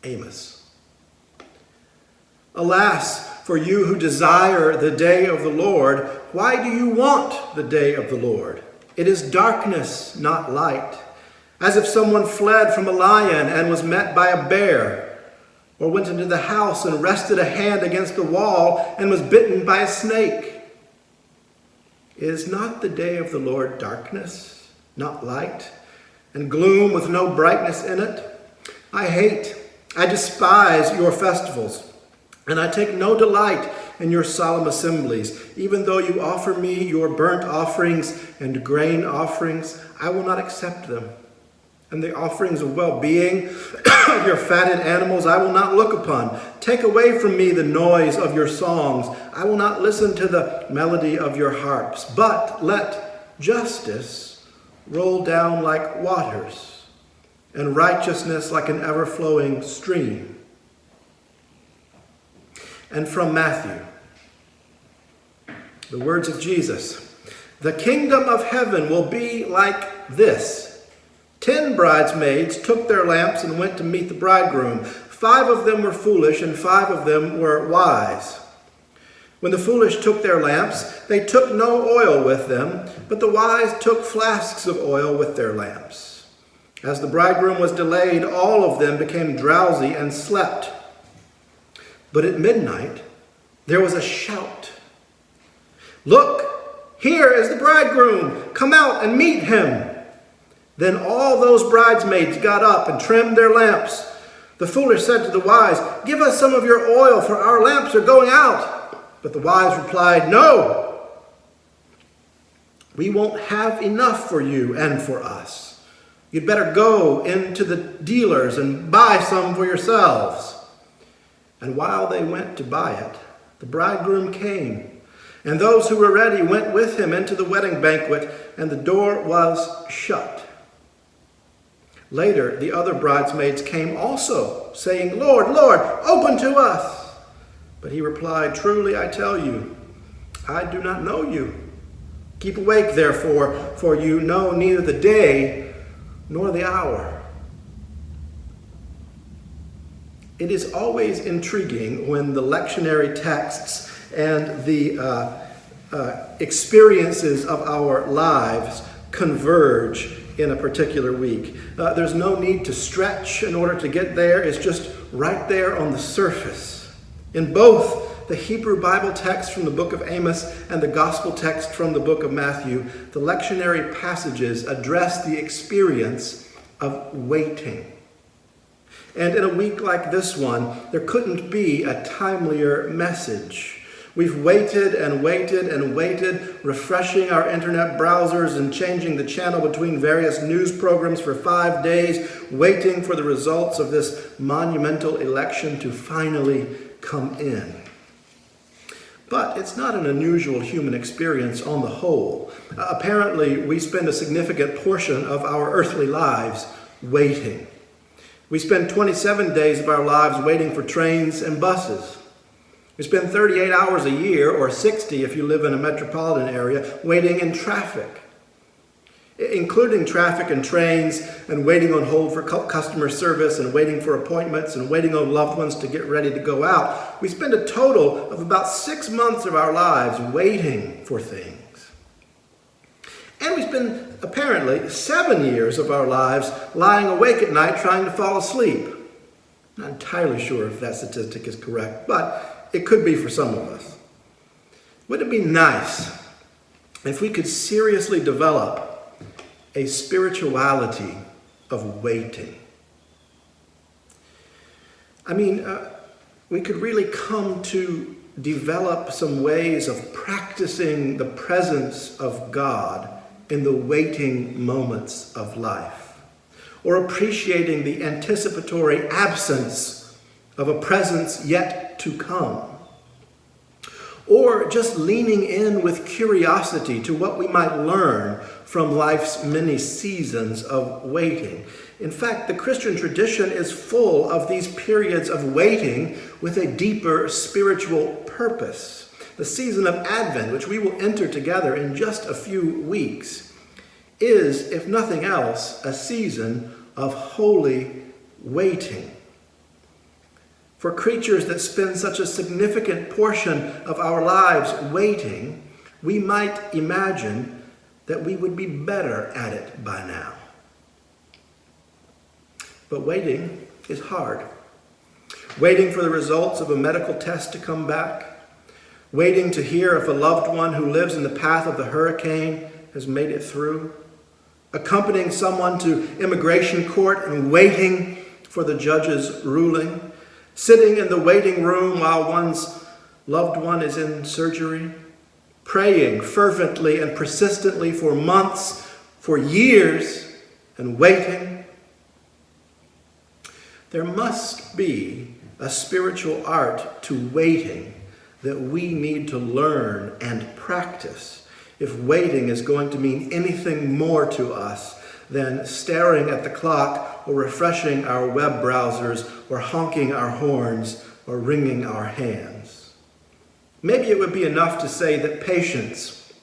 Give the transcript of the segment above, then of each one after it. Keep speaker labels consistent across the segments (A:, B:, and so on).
A: Amos. Alas, for you who desire the day of the Lord, why do you want the day of the Lord? It is darkness, not light, as if someone fled from a lion and was met by a bear, or went into the house and rested a hand against the wall and was bitten by a snake. Is not the day of the Lord darkness, not light, and gloom with no brightness in it? I despise your festivals, and I take no delight in your solemn assemblies. Even though you offer me your burnt offerings and grain offerings, I will not accept them. And the offerings of well-being of your fatted animals I will not look upon. Take away from me the noise of your songs. I will not listen to the melody of your harps. But let justice roll down like waters, and righteousness like an ever-flowing stream. And from Matthew, the words of Jesus. The kingdom of heaven will be like this. 10 bridesmaids took their lamps and went to meet the bridegroom. 5 of them were foolish and 5 of them were wise. When the foolish took their lamps, they took no oil with them, but the wise took flasks of oil with their lamps. As the bridegroom was delayed, all of them became drowsy and slept. But at midnight, there was a shout. Look, here is the bridegroom. Come out and meet him. Then all those bridesmaids got up and trimmed their lamps. The foolish said to the wise, give us some of your oil, for our lamps are going out. But the wise replied, no, we won't have enough for you and for us. You'd better go into the dealers and buy some for yourselves. And while they went to buy it, the bridegroom came. And those who were ready went with him into the wedding banquet, and the door was shut. Later, the other bridesmaids came also, saying, Lord, Lord, open to us. But he replied, truly I tell you, I do not know you. Keep awake, therefore, for you know neither the day nor the hour. It is always intriguing when the lectionary texts and the experiences of our lives converge in a particular week. There's no need to stretch in order to get there. It's just right there on the surface. In both the Hebrew Bible text from the book of Amos and the gospel text from the book of Matthew, the lectionary passages address the experience of waiting. And in a week like this one, there couldn't be a timelier message. We've waited and waited and waited, refreshing our internet browsers and changing the channel between various news programs for 5 days, waiting for the results of this monumental election to finally come in. But it's not an unusual human experience on the whole. Apparently, we spend a significant portion of our earthly lives waiting. We spend 27 days of our lives waiting for trains and buses. We spend 38 hours a year, or 60 if you live in a metropolitan area, waiting in traffic, including traffic and trains, and waiting on hold for customer service, and waiting for appointments, and waiting on loved ones to get ready to go out. We spend a total of about 6 months of our lives waiting for things. And we spend, apparently, 7 years of our lives lying awake at night trying to fall asleep. I'm not entirely sure if that statistic is correct, but it could be for some of us. Wouldn't it be nice if we could seriously develop a spirituality of waiting? I mean, we could really come to develop some ways of practicing the presence of God in the waiting moments of life, or appreciating the anticipatory absence of a presence yet to come, or just leaning in with curiosity to what we might learn from life's many seasons of waiting. In fact, the Christian tradition is full of these periods of waiting with a deeper spiritual purpose. The season of Advent, which we will enter together in just a few weeks, is, if nothing else, a season of holy waiting. For creatures that spend such a significant portion of our lives waiting, we might imagine that we would be better at it by now. But waiting is hard. Waiting for the results of a medical test to come back. Waiting to hear if a loved one who lives in the path of the hurricane has made it through. Accompanying someone to immigration court and waiting for the judge's ruling. Sitting in the waiting room while one's loved one is in surgery. Praying fervently and persistently for months, for years, and waiting. There must be a spiritual art to waiting that we need to learn and practice if waiting is going to mean anything more to us than staring at the clock or refreshing our web browsers or honking our horns or wringing our hands. Maybe it would be enough to say that patience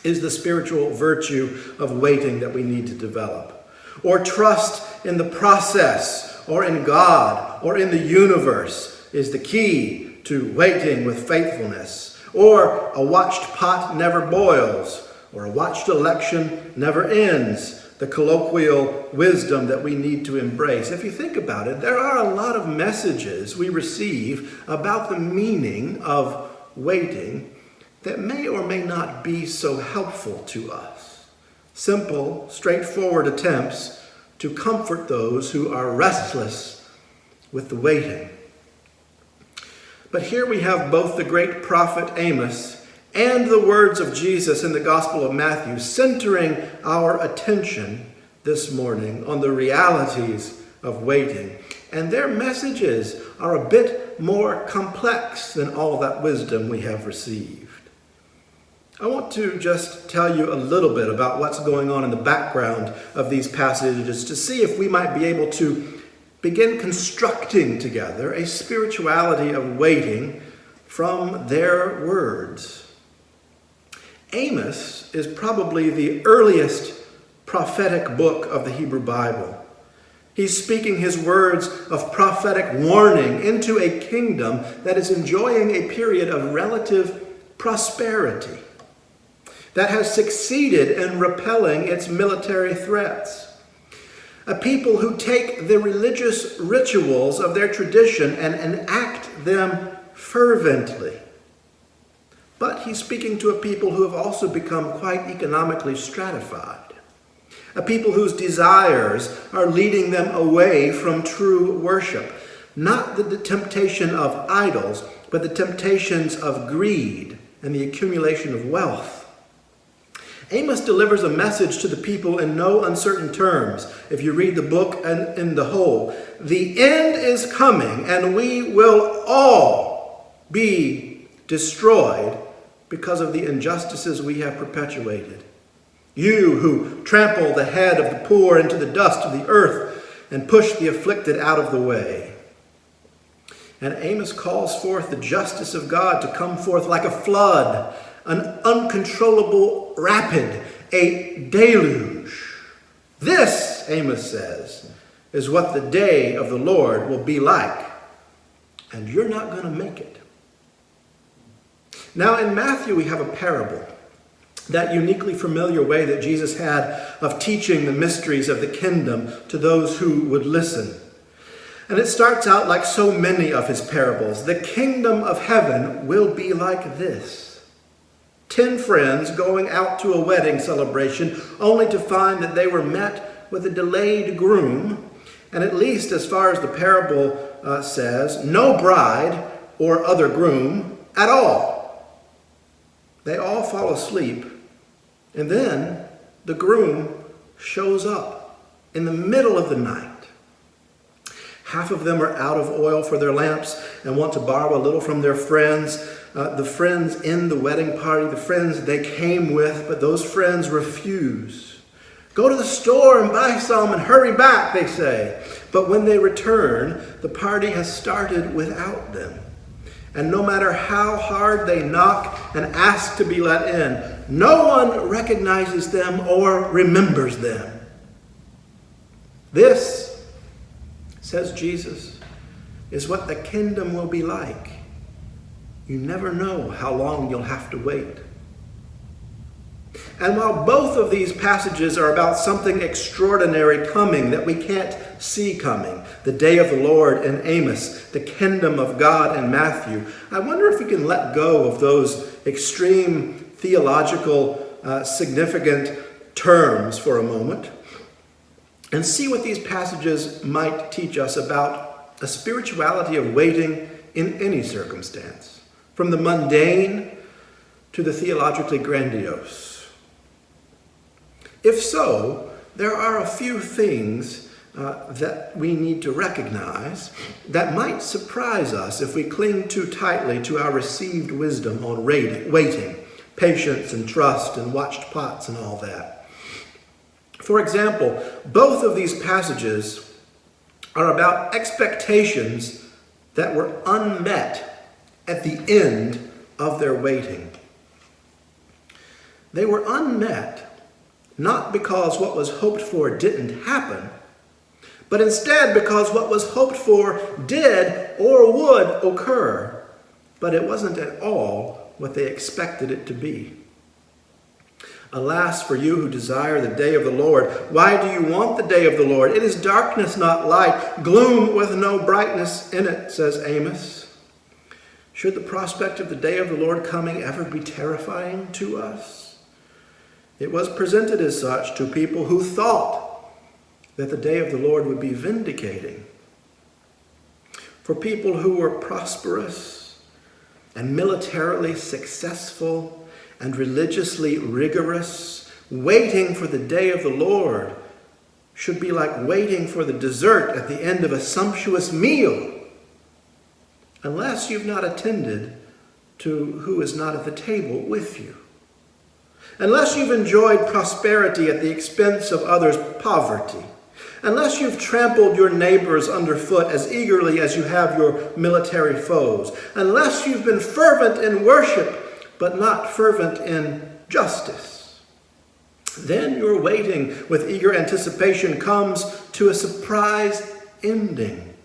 A: is the spiritual virtue of waiting that we need to develop. Or trust in the process, or in God, or in the universe is the key to waiting with faithfulness. Or a watched pot never boils, or a watched election never ends. The colloquial wisdom that we need to embrace. If you think about it, there are a lot of messages we receive about the meaning of waiting that may or may not be so helpful to us. Simple, straightforward attempts to comfort those who are restless with the waiting. But here we have both the great prophet Amos and the words of Jesus in the Gospel of Matthew centering our attention this morning on the realities of waiting. And their messages are a bit more complex than all that wisdom we have received. I want to just tell you a little bit about what's going on in the background of these passages to see if we might be able to begin constructing together a spirituality of waiting from their words. Amos is probably the earliest prophetic book of the Hebrew Bible. He's speaking his words of prophetic warning into a kingdom that is enjoying a period of relative prosperity, that has succeeded in repelling its military threats. A people who take the religious rituals of their tradition and enact them fervently. But he's speaking to a people who have also become quite economically stratified. A people whose desires are leading them away from true worship. Not the temptation of idols, but the temptations of greed and the accumulation of wealth. Amos delivers a message to the people in no uncertain terms. If you read the book and in the whole, the end is coming and we will all be destroyed because of the injustices we have perpetuated. You who trample the head of the poor into the dust of the earth and push the afflicted out of the way. And Amos calls forth the justice of God to come forth like a flood, an uncontrollable rapid, a deluge. This, Amos says, is what the day of the Lord will be like. And you're not going to make it. Now in Matthew we have a parable, that uniquely familiar way that Jesus had of teaching the mysteries of the kingdom to those who would listen. And it starts out like so many of his parables. The kingdom of heaven will be like this. 10 friends going out to a wedding celebration only to find that they were met with a delayed groom. And at least as far as the parable says, no bride or other groom at all. They all fall asleep. And then the groom shows up in the middle of the night. Half of them are out of oil for their lamps and want to borrow a little from their friends. The friends in the wedding party, the friends they came with, but those friends refuse. Go to the store and buy some and hurry back, they say. But when they return, the party has started without them. And no matter how hard they knock and ask to be let in, no one recognizes them or remembers them. This, says Jesus, is what the kingdom will be like. You never know how long you'll have to wait. And while both of these passages are about something extraordinary coming that we can't see coming, the day of the Lord in Amos, the kingdom of God in Matthew, I wonder if we can let go of those extreme theological significant terms for a moment and see what these passages might teach us about a spirituality of waiting in any circumstance, from the mundane to the theologically grandiose. If so, there are a few things that we need to recognize that might surprise us if we cling too tightly to our received wisdom on waiting, patience and trust and watched pots and all that. For example, both of these passages are about expectations that were unmet at the end of their waiting. They were unmet not because what was hoped for didn't happen, but instead because what was hoped for did or would occur, but it wasn't at all what they expected it to be. Alas for you who desire the day of the Lord. Why do you want the day of the Lord? It is darkness, not light, gloom with no brightness in it, says Amos. Should the prospect of the day of the Lord coming ever be terrifying to us? It was presented as such to people who thought that the day of the Lord would be vindicating. For people who were prosperous and militarily successful and religiously rigorous, waiting for the day of the Lord should be like waiting for the dessert at the end of a sumptuous meal, unless you've not attended to who is not at the table with you. Unless you've enjoyed prosperity at the expense of others' poverty. Unless you've trampled your neighbors underfoot as eagerly as you have your military foes. Unless you've been fervent in worship, but not fervent in justice. Then your waiting with eager anticipation comes to a surprise ending.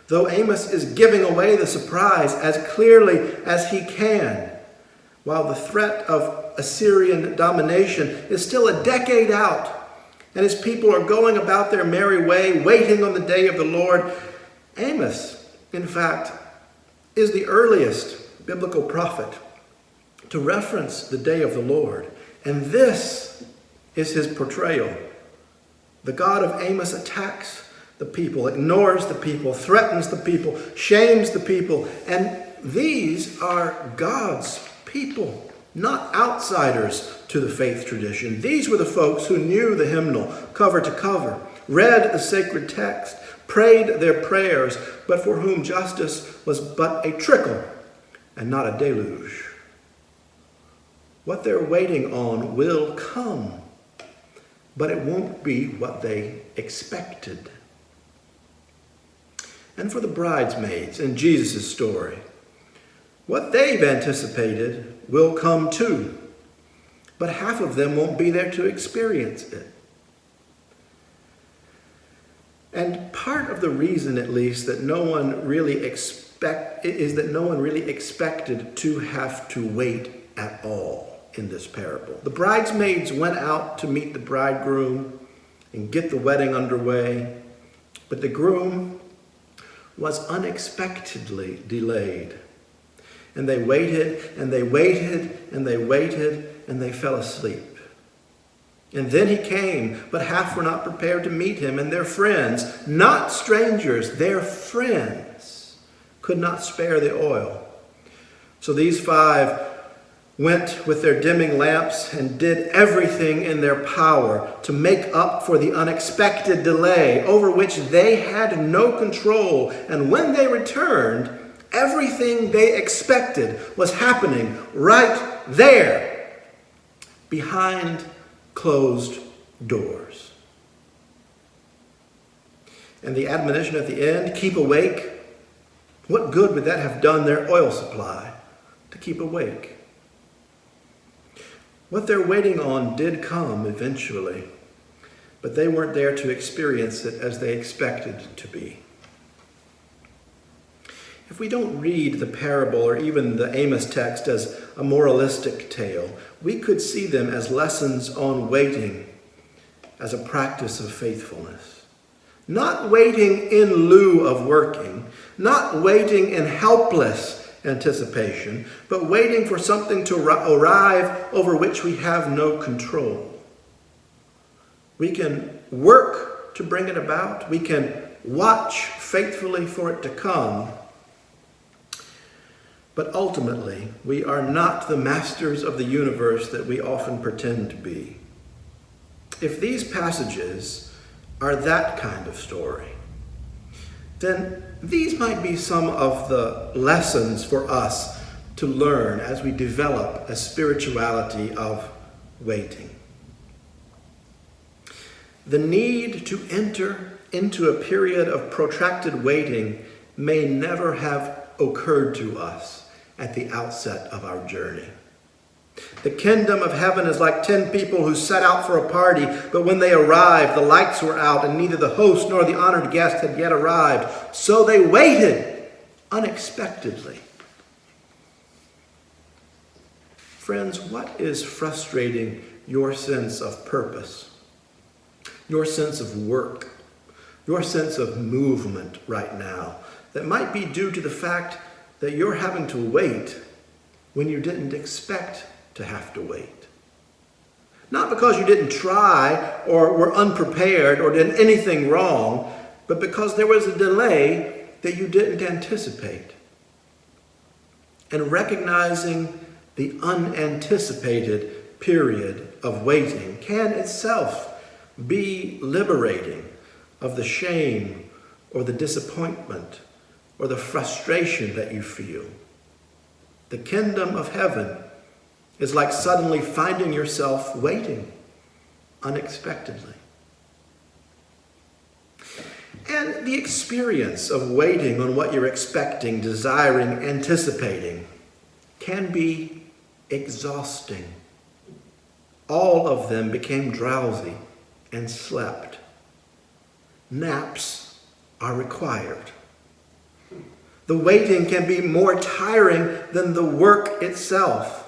A: Though Amos is giving away the surprise as clearly as he can, while the threat of Assyrian domination is still a decade out, and his people are going about their merry way, waiting on the day of the Lord. Amos, in fact, is the earliest biblical prophet to reference the day of the Lord. And this is his portrayal. The God of Amos attacks the people, ignores the people, threatens the people, shames the people. And these are God's people, not outsiders to the faith tradition. These were the folks who knew the hymnal cover to cover, read the sacred text, prayed their prayers, but for whom justice was but a trickle and not a deluge. What they're waiting on will come, but it won't be what they expected. And for the bridesmaids in Jesus' story, what they've anticipated will come too, but half of them won't be there to experience it. And part of the reason, at least, that no one really expected to have to wait at all in this parable. The bridesmaids went out to meet the bridegroom and get the wedding underway, but the groom was unexpectedly delayed. And they waited, and they waited, and they waited, and they fell asleep. And then he came, but half were not prepared to meet him, and their friends, not strangers, their friends, could not spare the oil. So these 5 went with their dimming lamps and did everything in their power to make up for the unexpected delay over which they had no control. And when they returned, everything they expected was happening right there, behind closed doors. And the admonition at the end, keep awake, what good would that have done their oil supply to keep awake? What they're waiting on did come eventually, but they weren't there to experience it as they expected to be. If we don't read the parable or even the Amos text as a moralistic tale, we could see them as lessons on waiting as a practice of faithfulness. Not waiting in lieu of working, not waiting in helpless anticipation, but waiting for something to arrive over which we have no control. We can work to bring it about. We can watch faithfully for it to come. But ultimately, we are not the masters of the universe that we often pretend to be. If these passages are that kind of story, then these might be some of the lessons for us to learn as we develop a spirituality of waiting. The need to enter into a period of protracted waiting may never have occurred to us at the outset of our journey. The kingdom of heaven is like 10 people who set out for a party, but when they arrived, the lights were out, and neither the host nor the honored guest had yet arrived. So they waited unexpectedly. Friends, what is frustrating your sense of purpose, your sense of work, your sense of movement right now that might be due to the fact that you're having to wait when you didn't expect to have to wait? Not because you didn't try or were unprepared or did anything wrong, but because there was a delay that you didn't anticipate. And recognizing the unanticipated period of waiting can itself be liberating of the shame or the disappointment or the frustration that you feel. The kingdom of heaven is like suddenly finding yourself waiting unexpectedly. And the experience of waiting on what you're expecting, desiring, anticipating can be exhausting. All of them became drowsy and slept. Naps are required. The waiting can be more tiring than the work itself.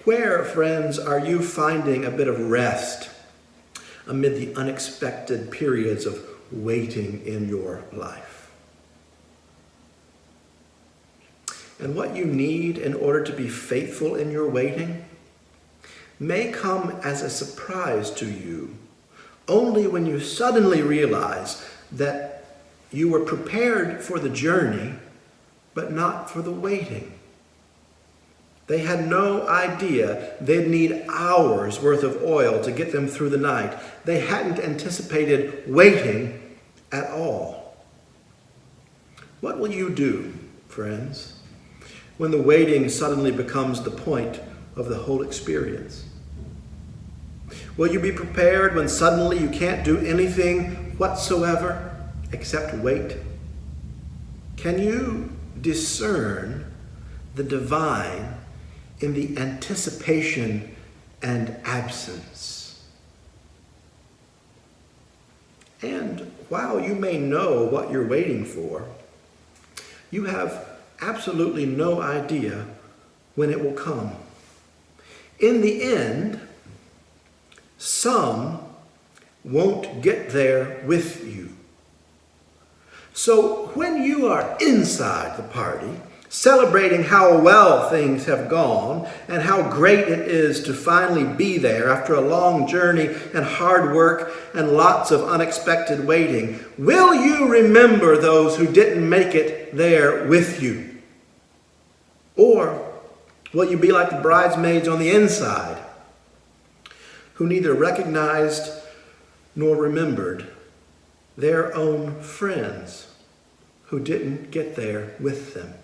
A: Where, friends, are you finding a bit of rest amid the unexpected periods of waiting in your life? And what you need in order to be faithful in your waiting may come as a surprise to you only when you suddenly realize that you were prepared for the journey, but not for the waiting. They had no idea they'd need hours worth of oil to get them through the night. They hadn't anticipated waiting at all. What will you do, friends, when the waiting suddenly becomes the point of the whole experience? Will you be prepared when suddenly you can't do anything whatsoever except wait? Can you discern the divine in the anticipation and absence? And while you may know what you're waiting for, you have absolutely no idea when it will come. In the end, some won't get there with you. So when you are inside the party, celebrating how well things have gone and how great it is to finally be there after a long journey and hard work and lots of unexpected waiting, will you remember those who didn't make it there with you? Or will you be like the bridesmaids on the inside, who neither recognized nor remembered their own friends who didn't get there with them?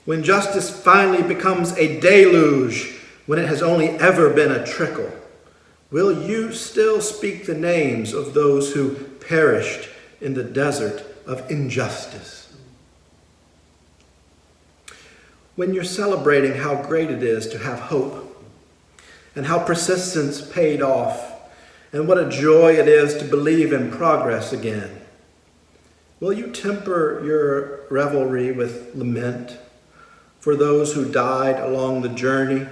A: When justice finally becomes a deluge, when it has only ever been a trickle, will you still speak the names of those who perished in the desert of injustice? When you're celebrating how great it is to have hope and how persistence paid off and what a joy it is to believe in progress again, Will you temper your revelry with lament for those who died along the journey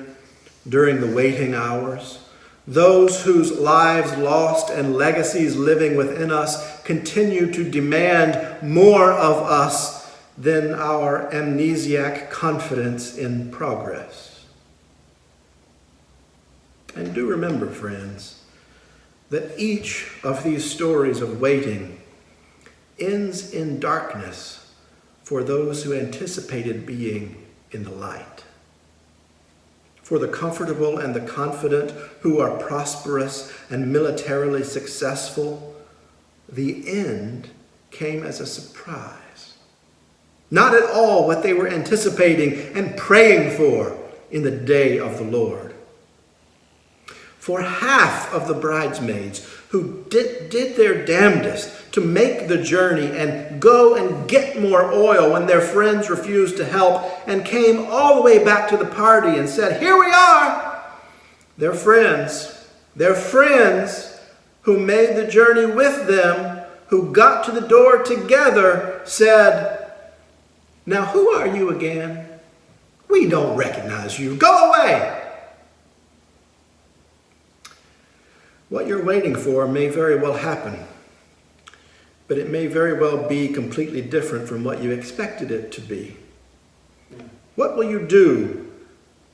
A: during the waiting hours? Those whose lives lost and legacies living within us continue to demand more of us than our amnesiac confidence in progress. And do remember, friends, that each of these stories of waiting ends in darkness for those who anticipated being in the light. For the comfortable and the confident who are prosperous and militarily successful, the end came as a surprise. Not at all what they were anticipating and praying for in the day of the Lord. For half of the bridesmaids who did their damnedest to make the journey and go and get more oil when their friends refused to help and came all the way back to the party and said, "Here we are!" Their friends who made the journey with them, who got to the door together, said, "Now who are you again? We don't recognize you. Go away." What you're waiting for may very well happen, but it may very well be completely different from what you expected it to be. What will you do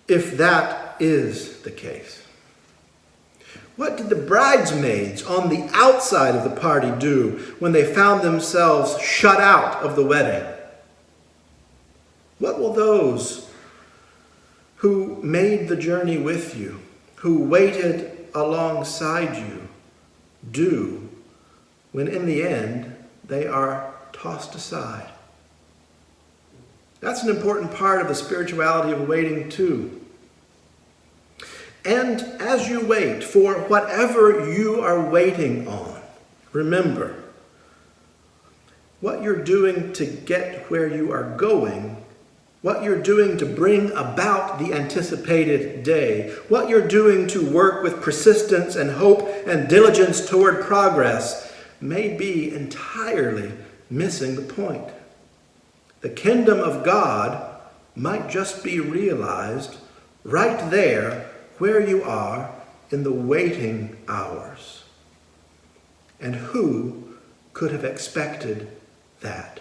A: if that is the case? What did the bridesmaids on the outside of the party do when they found themselves shut out of the wedding? What will those who made the journey with you, who waited alongside you, do when in the end they are tossed aside? That's an important part of the spirituality of waiting too. And as you wait for whatever you are waiting on, remember, what you're doing to get where you are going, what you're doing to bring about the anticipated day, what you're doing to work with persistence and hope and diligence toward progress, may be entirely missing the point. The kingdom of God might just be realized right there where you are in the waiting hours. And who could have expected that?